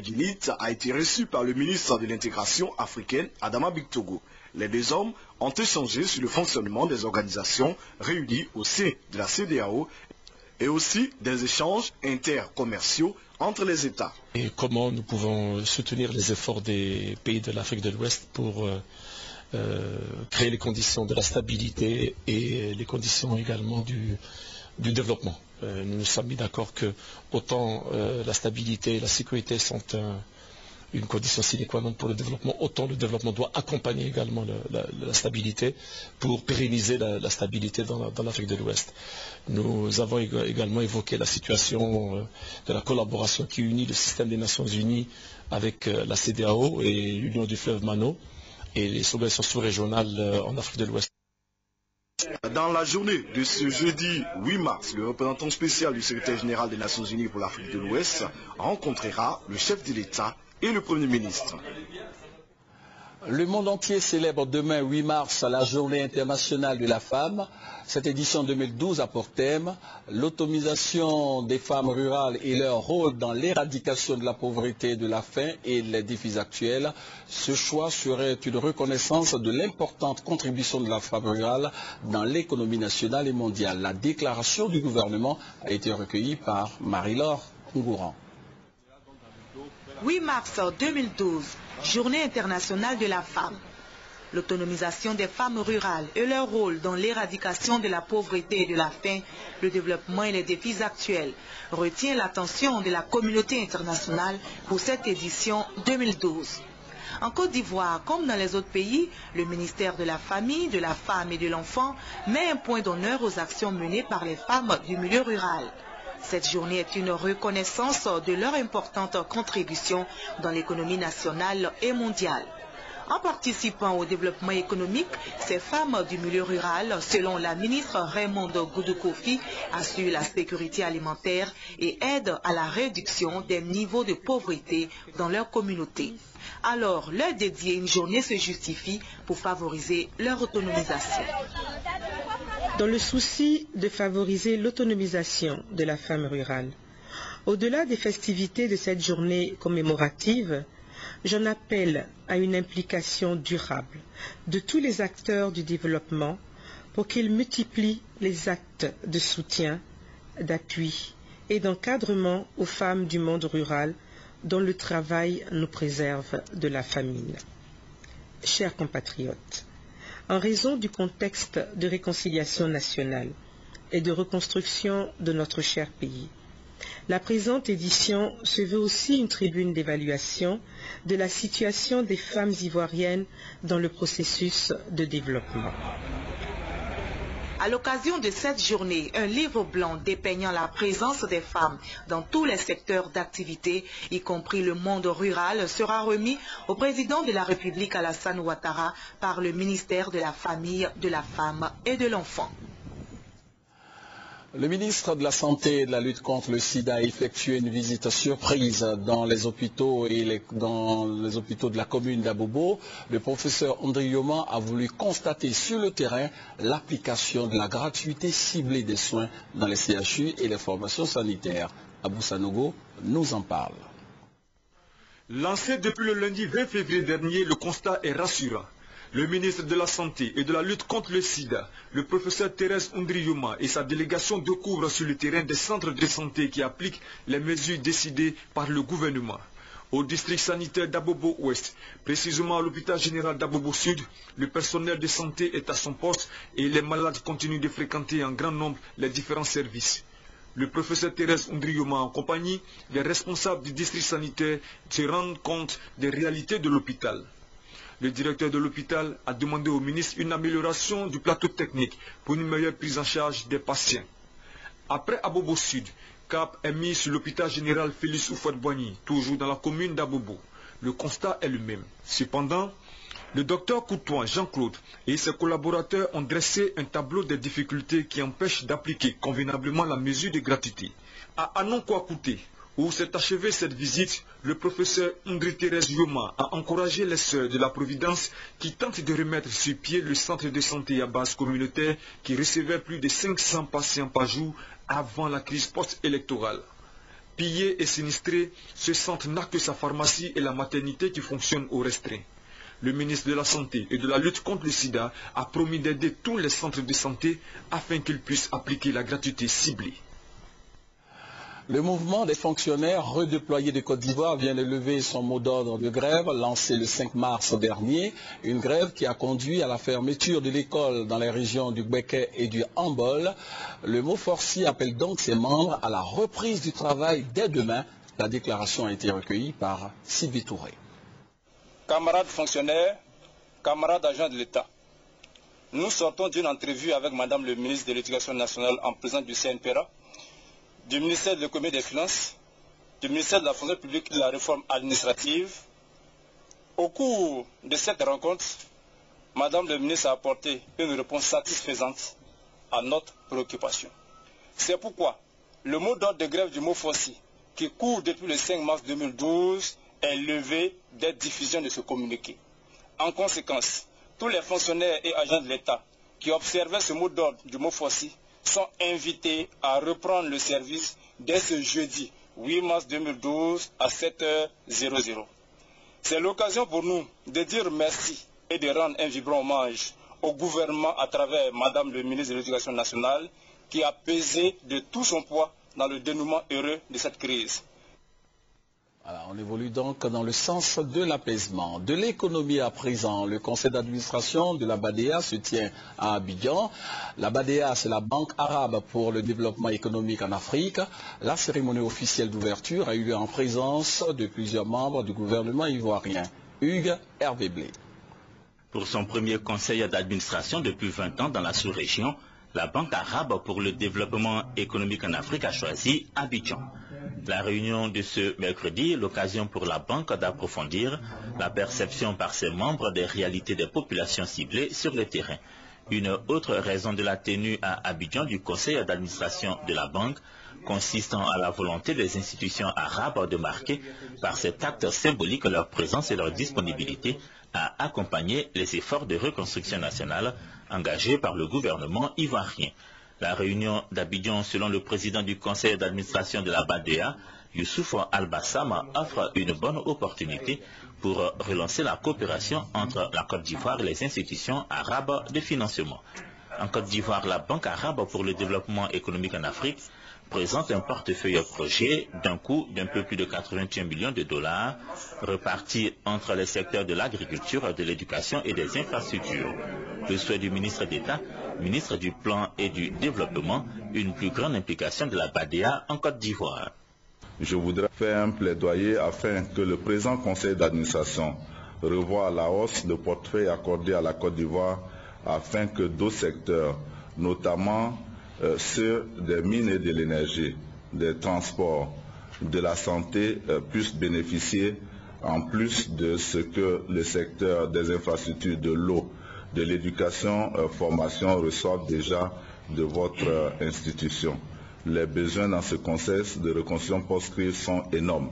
Gilit a été reçu par le ministre de l'intégration africaine, Adama Bictogo. Les deux hommes ont échangé sur le fonctionnement des organisations réunies au sein de la CEDEAO et aussi des échanges intercommerciaux entre les États. Et comment nous pouvons soutenir les efforts des pays de l'Afrique de l'Ouest pour créer les conditions de la stabilité et les conditions également du développement. Nous nous sommes mis d'accord que autant la stabilité et la sécurité sont une condition sine qua non pour le développement, autant le développement doit accompagner également la stabilité pour pérenniser la stabilité dans l'Afrique de l'Ouest. Nous avons également évoqué la situation de la collaboration qui unit le système des Nations Unies avec la CEDEAO et l'Union du fleuve Mano et les organisations sous-régionales en Afrique de l'Ouest. Dans la journée de ce jeudi 8 mars, le représentant spécial du secrétaire général des Nations Unies pour l'Afrique de l'Ouest rencontrera le chef de l'État et le Premier ministre. Le monde entier célèbre demain 8 mars la Journée internationale de la femme. Cette édition 2012 a pour thème l'autonomisation des femmes rurales et leur rôle dans l'éradication de la pauvreté, de la faim et les défis actuels. Ce choix serait une reconnaissance de l'importante contribution de la femme rurale dans l'économie nationale et mondiale. La déclaration du gouvernement a été recueillie par Marie-Laure Ngouran. 8 mars 2012, Journée internationale de la femme. L'autonomisation des femmes rurales et leur rôle dans l'éradication de la pauvreté et de la faim, le développement et les défis actuels retient l'attention de la communauté internationale pour cette édition 2012. En Côte d'Ivoire, comme dans les autres pays, le ministère de la Famille, de la Femme et de l'Enfant met un point d'honneur aux actions menées par les femmes du milieu rural. Cette journée est une reconnaissance de leur importante contribution dans l'économie nationale et mondiale. En participant au développement économique, ces femmes du milieu rural, selon la ministre Raymonde Goudou-Kofi, assurent la sécurité alimentaire et aident à la réduction des niveaux de pauvreté dans leur communauté. Alors, leur dédier une journée se justifie pour favoriser leur autonomisation. Dans le souci de favoriser l'autonomisation de la femme rurale, au-delà des festivités de cette journée commémorative, j'en appelle à une implication durable de tous les acteurs du développement pour qu'ils multiplient les actes de soutien, d'appui et d'encadrement aux femmes du monde rural dont le travail nous préserve de la famine. Chers compatriotes, en raison du contexte de réconciliation nationale et de reconstruction de notre cher pays, la présente édition se veut aussi une tribune d'évaluation de la situation des femmes ivoiriennes dans le processus de développement. À l'occasion de cette journée, un livre blanc dépeignant la présence des femmes dans tous les secteurs d'activité, y compris le monde rural, sera remis au président de la République Alassane Ouattara par le ministère de la Famille, de la Femme et de l'Enfant. Le ministre de la Santé et de la lutte contre le sida a effectué une visite surprise dans les hôpitaux de la commune d'Abobo. Le professeur André Yoma a voulu constater sur le terrain l'application de la gratuité ciblée des soins dans les CHU et les formations sanitaires. Abou Sanogo nous en parle. Lancé depuis le lundi 20 février dernier, le constat est rassurant. Le ministre de la Santé et de la lutte contre le sida, le professeur Thérèse Ondriyuma et sa délégation découvrent sur le terrain des centres de santé qui appliquent les mesures décidées par le gouvernement. Au district sanitaire d'Abobo Ouest, précisément à l'hôpital général d'Abobo Sud, le personnel de santé est à son poste et les malades continuent de fréquenter en grand nombre les différents services. Le professeur Thérèse Ondriyuma, en compagnie des responsables du district sanitaire, se rendent compte des réalités de l'hôpital. Le directeur de l'hôpital a demandé au ministre une amélioration du plateau technique pour une meilleure prise en charge des patients. Après Abobo Sud, cap est mis sur l'hôpital général Félix Houphouët-Boigny, toujours dans la commune d'Abobo. Le constat est le même. Cependant, le docteur Courtois Jean-Claude et ses collaborateurs ont dressé un tableau des difficultés qui empêchent d'appliquer convenablement la mesure de gratuité. À Anonkwa-Kouté, où s'est achevée cette visite, le professeur André Thérèse Yoma a encouragé les sœurs de la Providence qui tentent de remettre sur pied le centre de santé à base communautaire qui recevait plus de 500 patients par jour avant la crise post-électorale. Pillé et sinistré, ce centre n'a que sa pharmacie et la maternité qui fonctionnent au restreint. Le ministre de la Santé et de la lutte contre le sida a promis d'aider tous les centres de santé afin qu'ils puissent appliquer la gratuité ciblée. Le mouvement des fonctionnaires redéployés de Côte d'Ivoire vient de lever son mot d'ordre de grève lancé le 5 mars dernier. Une grève qui a conduit à la fermeture de l'école dans les régions du Béquet et du Hambol. Le Moforsi appelle donc ses membres à la reprise du travail dès demain. La déclaration a été recueillie par Sylvie Touré. Camarades fonctionnaires, camarades agents de l'État, nous sortons d'une entrevue avec Madame le ministre de l'Éducation nationale en présence du CNPRA, du ministère de l'économie et des finances, du ministère de la fonction publique et de la réforme administrative. Au cours de cette rencontre, Madame le ministre a apporté une réponse satisfaisante à notre préoccupation. C'est pourquoi le mot d'ordre de grève du Moforsi, qui court depuis le 5 mars 2012, est levé dès diffusion de ce communiqué. En conséquence, tous les fonctionnaires et agents de l'État qui observaient ce mot d'ordre du Moforsi sont invités à reprendre le service dès ce jeudi 8 mars 2012 à 7h00. C'est l'occasion pour nous de dire merci et de rendre un vibrant hommage au gouvernement à travers Madame le ministre de l'Éducation nationale qui a pesé de tout son poids dans le dénouement heureux de cette crise. Alors, on évolue donc dans le sens de l'apaisement. De l'économie à présent, le conseil d'administration de la BADEA se tient à Abidjan. La BADEA, c'est la Banque arabe pour le développement économique en Afrique. La cérémonie officielle d'ouverture a eu lieu en présence de plusieurs membres du gouvernement ivoirien. Hugues Hervé Blé. Pour son premier conseil d'administration depuis 20 ans dans la sous-région, la Banque arabe pour le développement économique en Afrique a choisi Abidjan. La réunion de ce mercredi est l'occasion pour la banque d'approfondir la perception par ses membres des réalités des populations ciblées sur le terrain. Une autre raison de la tenue à Abidjan du conseil d'administration de la banque consistant à la volonté des institutions arabes de marquer par cet acte symbolique leur présence et leur disponibilité à accompagner les efforts de reconstruction nationale engagés par le gouvernement ivoirien. La réunion d'Abidjan, selon le président du conseil d'administration de la BADEA, Youssouf Al-Bassam, offre une bonne opportunité pour relancer la coopération entre la Côte d'Ivoire et les institutions arabes de financement. En Côte d'Ivoire, la Banque arabe pour le développement économique en Afrique présente un portefeuille projet d'un coût d'un peu plus de 81 millions de dollars, reparti entre les secteurs de l'agriculture, de l'éducation et des infrastructures. Le souhait du ministre d'État, ministre du Plan et du Développement, une plus grande implication de la BADEA en Côte d'Ivoire. Je voudrais faire un plaidoyer afin que le présent conseil d'administration revoie à la hausse le portefeuille accordé à la Côte d'Ivoire afin que d'autres secteurs, notamment ceux des mines et de l'énergie, des transports, de la santé puissent bénéficier en plus de ce que le secteur des infrastructures, de l'eau, de l'éducation, formation reçoivent déjà de votre institution. Les besoins dans ce conseil de reconstruction post-crise sont énormes.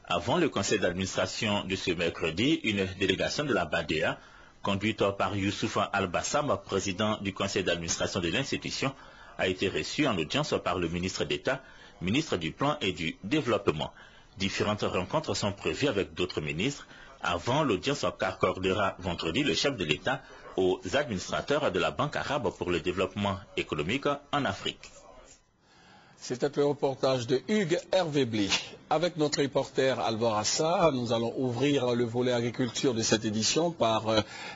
Avant le conseil d'administration de ce mercredi, une délégation de la BADEA, conduite par Youssouf Al-Bassam, président du conseil d'administration de l'institution, a été reçue en audience par le ministre d'État, ministre du Plan et du Développement. Différentes rencontres sont prévues avec d'autres ministres avant l'audience qu'accordera vendredi le chef de l'État aux administrateurs de la Banque arabe pour le développement économique en Afrique. C'était le reportage de Hugues Hervé Blé. Avec notre reporter Alvarassa, nous allons ouvrir le volet agriculture de cette édition par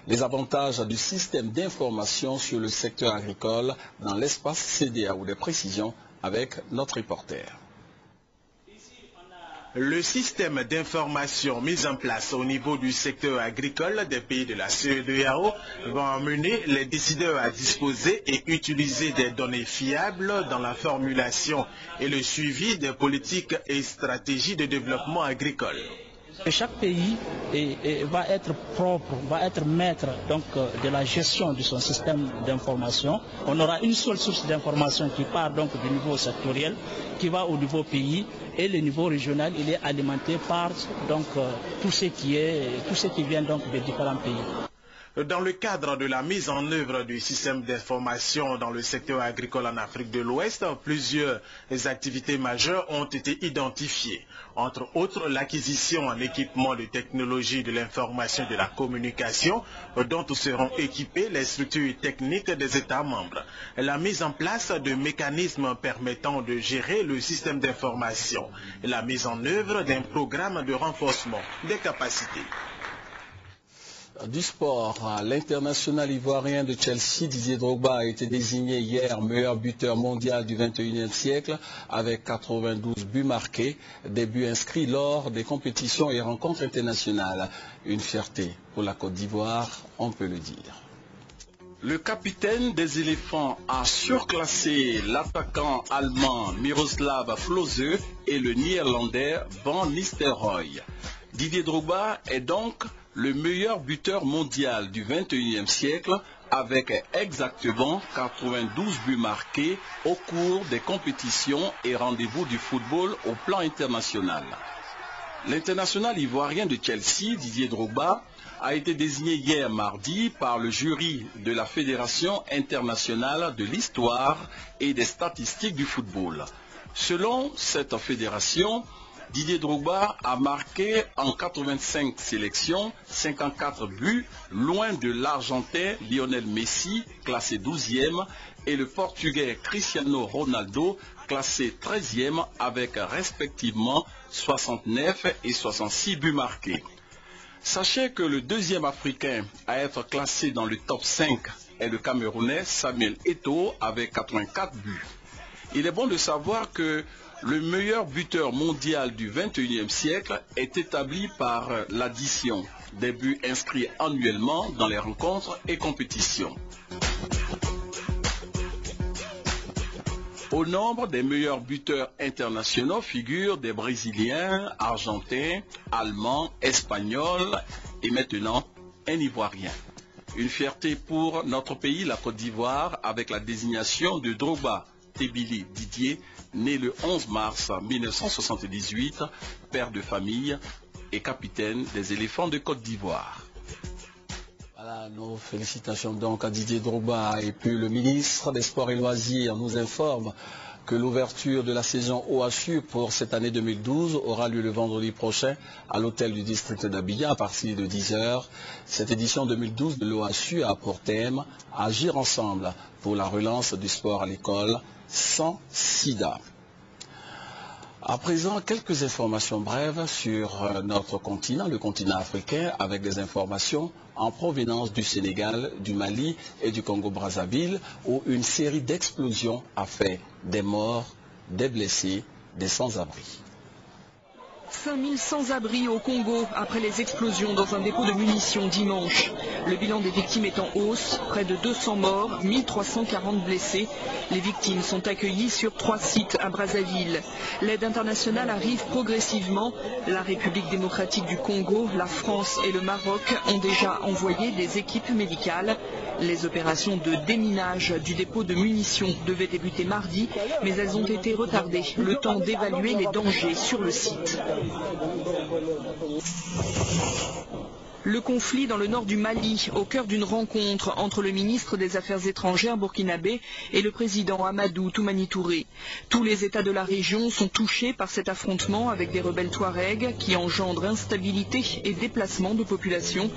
les avantages du système d'information sur le secteur agricole dans l'espace CEDEAO. Des précisions avec notre reporter. Le système d'information mis en place au niveau du secteur agricole des pays de la CEDEAO va amener les décideurs à disposer et utiliser des données fiables dans la formulation et le suivi des politiques et stratégies de développement agricole. Chaque pays va être propre, va être maître donc, de la gestion de son système d'information. On aura une seule source d'information qui part donc du niveau sectoriel, qui va au niveau pays, et le niveau régional il est alimenté par donc, tout ce qui vient donc des différents pays. Dans le cadre de la mise en œuvre du système d'information dans le secteur agricole en Afrique de l'Ouest, plusieurs activités majeures ont été identifiées. Entre autres, l'acquisition en équipement de technologies de l'information et de la communication dont seront équipées les structures techniques des États membres. La mise en place de mécanismes permettant de gérer le système d'information et la mise en œuvre d'un programme de renforcement des capacités. Du sport, l'international ivoirien de Chelsea, Didier Drogba, a été désigné hier meilleur buteur mondial du 21e siècle avec 92 buts marqués, des buts inscrits lors des compétitions et rencontres internationales. Une fierté pour la Côte d'Ivoire, on peut le dire. Le capitaine des éléphants a surclassé l'attaquant allemand Miroslav Klose et le néerlandais Van Nistelrooy. Didier Drogba est donc le meilleur buteur mondial du 21e siècle avec exactement 92 buts marqués au cours des compétitions et rendez-vous du football au plan international. L'international ivoirien de Chelsea, Didier Drogba, a été désigné hier mardi par le jury de la Fédération internationale de l'histoire et des statistiques du football. Selon cette fédération, Didier Drogba a marqué en 85 sélections, 54 buts, loin de l'Argentin Lionel Messi, classé 12e, et le Portugais Cristiano Ronaldo, classé 13e, avec respectivement 69 et 66 buts marqués. Sachez que le deuxième Africain à être classé dans le top 5 est le Camerounais Samuel Eto'o avec 84 buts. Il est bon de savoir que le meilleur buteur mondial du 21e siècle est établi par l'addition des buts inscrits annuellement dans les rencontres et compétitions. Au nombre des meilleurs buteurs internationaux figurent des Brésiliens, Argentins, Allemands, Espagnols et maintenant un Ivoirien. Une fierté pour notre pays, la Côte d'Ivoire, avec la désignation de Drogba Tebili Didier, né le 11 mars 1978, père de famille et capitaine des éléphants de Côte d'Ivoire. Voilà, nos félicitations donc à Didier Drogba. Et puis le ministre des Sports et Loisirs nous informe que l'ouverture de la saison OHU pour cette année 2012 aura lieu le vendredi prochain à l'hôtel du district d'Abidjan à partir de 10h. Cette édition 2012 de l'OHU a pour thème « Agir ensemble pour la relance du sport à l'école sans sida ». À présent, quelques informations brèves sur notre continent, le continent africain, avec des informations en provenance du Sénégal, du Mali et du Congo-Brazzaville, où une série d'explosions a fait des morts, des blessés, des sans-abri. 5000 sans-abri au Congo après les explosions dans un dépôt de munitions dimanche. Le bilan des victimes est en hausse, près de 200 morts, 1340 blessés. Les victimes sont accueillies sur 3 sites à Brazzaville. L'aide internationale arrive progressivement. La République démocratique du Congo, la France et le Maroc ont déjà envoyé des équipes médicales. Les opérations de déminage du dépôt de munitions devaient débuter mardi, mais elles ont été retardées, le temps d'évaluer les dangers sur le site. Le conflit dans le nord du Mali, au cœur d'une rencontre entre le ministre des Affaires étrangères burkinabé et le président Amadou Toumani Touré. Tous les États de la région sont touchés par cet affrontement avec des rebelles touaregs qui engendrent instabilité et déplacement de population.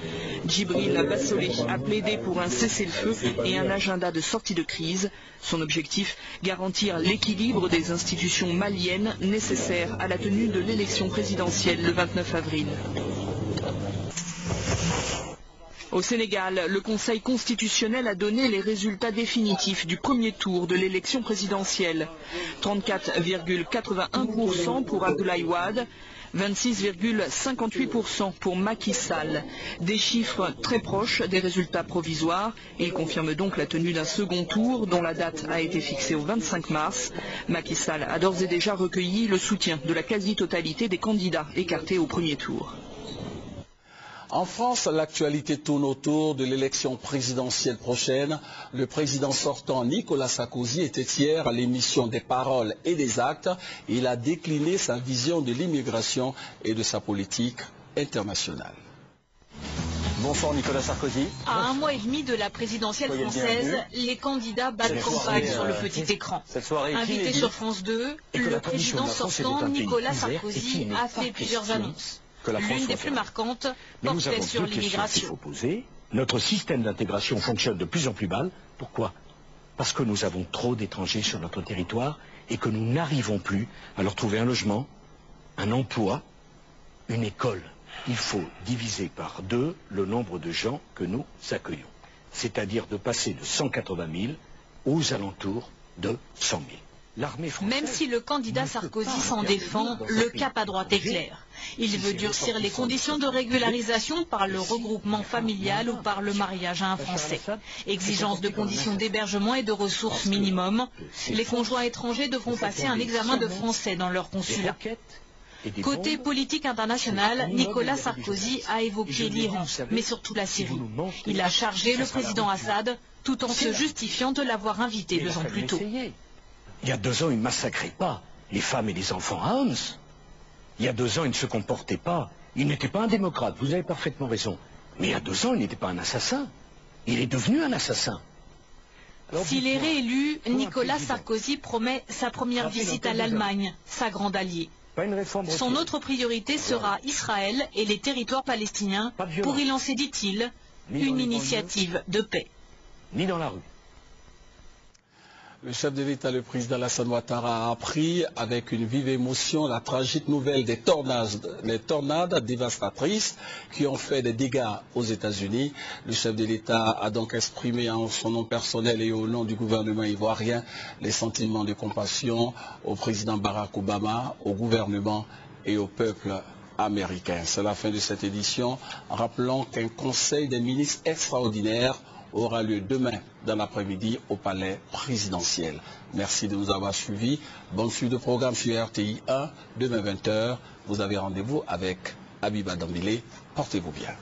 Djibril Bassolé a plaidé pour un cessez-le-feu et un agenda de sortie de crise. Son objectif, garantir l'équilibre des institutions maliennes nécessaires à la tenue de l'élection présidentielle le 29 avril. Au Sénégal, le Conseil constitutionnel a donné les résultats définitifs du premier tour de l'élection présidentielle. 34,81% pour Abdoulaye Wade, 26,58% pour Macky Sall. Des chiffres très proches des résultats provisoires. Il confirme donc la tenue d'un second tour dont la date a été fixée au 25 mars. Macky Sall a d'ores et déjà recueilli le soutien de la quasi-totalité des candidats écartés au premier tour. En France, l'actualité tourne autour de l'élection présidentielle prochaine. Le président sortant Nicolas Sarkozy était hier à l'émission des paroles et des actes. Il a décliné sa vision de l'immigration et de sa politique internationale. Bonsoir Nicolas Sarkozy. À un mois et demi de la présidentielle française, les candidats battent campagne sur le petit écran. Invité sur France 2, le président sortant Nicolas Sarkozy a fait plusieurs annonces. L'une des plus marquantes portait sur l'immigration. Notre système d'intégration fonctionne de plus en plus mal. Pourquoi? Parce que nous avons trop d'étrangers sur notre territoire et que nous n'arrivons plus à leur trouver un logement, un emploi, une école. Il faut diviser par 2 le nombre de gens que nous accueillons. C'est-à-dire de passer de 180 000 aux alentours de 100 000. Même si le candidat Sarkozy s'en défend, le cap à droite est clair. Il veut durcir les conditions de régularisation par le regroupement familial ou par le mariage à un Français. Exigence de conditions d'hébergement et de ressources minimum. Les conjoints étrangers devront passer un examen de français dans leur consulat. Côté politique internationale, Nicolas Sarkozy a évoqué l'Iran, mais surtout la Syrie. Il a chargé le président Assad, tout en se justifiant de l'avoir invité 2 ans plus tôt. Il y a 2 ans, il ne massacrait pas les femmes et les enfants à Homs. Il y a 2 ans, il ne se comportait pas. Il n'était pas un démocrate, vous avez parfaitement raison. Mais il y a 2 ans, il n'était pas un assassin. Il est devenu un assassin. S'il est réélu, Nicolas Sarkozy promet sa première visite à l'Allemagne, sa grande alliée. Son autre priorité sera Israël et les territoires palestiniens pour y lancer, dit-il, une initiative de paix. Ni dans la rue. Le chef de l'État, le président Alassane Ouattara, a appris avec une vive émotion la tragique nouvelle des tornades dévastatrices qui ont fait des dégâts aux États-Unis. Le chef de l'État a donc exprimé en son nom personnel et au nom du gouvernement ivoirien les sentiments de compassion au président Barack Obama, au gouvernement et au peuple américain. C'est la fin de cette édition. Rappelons qu'un conseil des ministres extraordinaire aura lieu demain dans l'après-midi au palais présidentiel. Merci de nous avoir suivis. Bonne suite de programme sur RTI 1, demain 20h. Vous avez rendez-vous avec Abiba Dambélé. Portez-vous bien.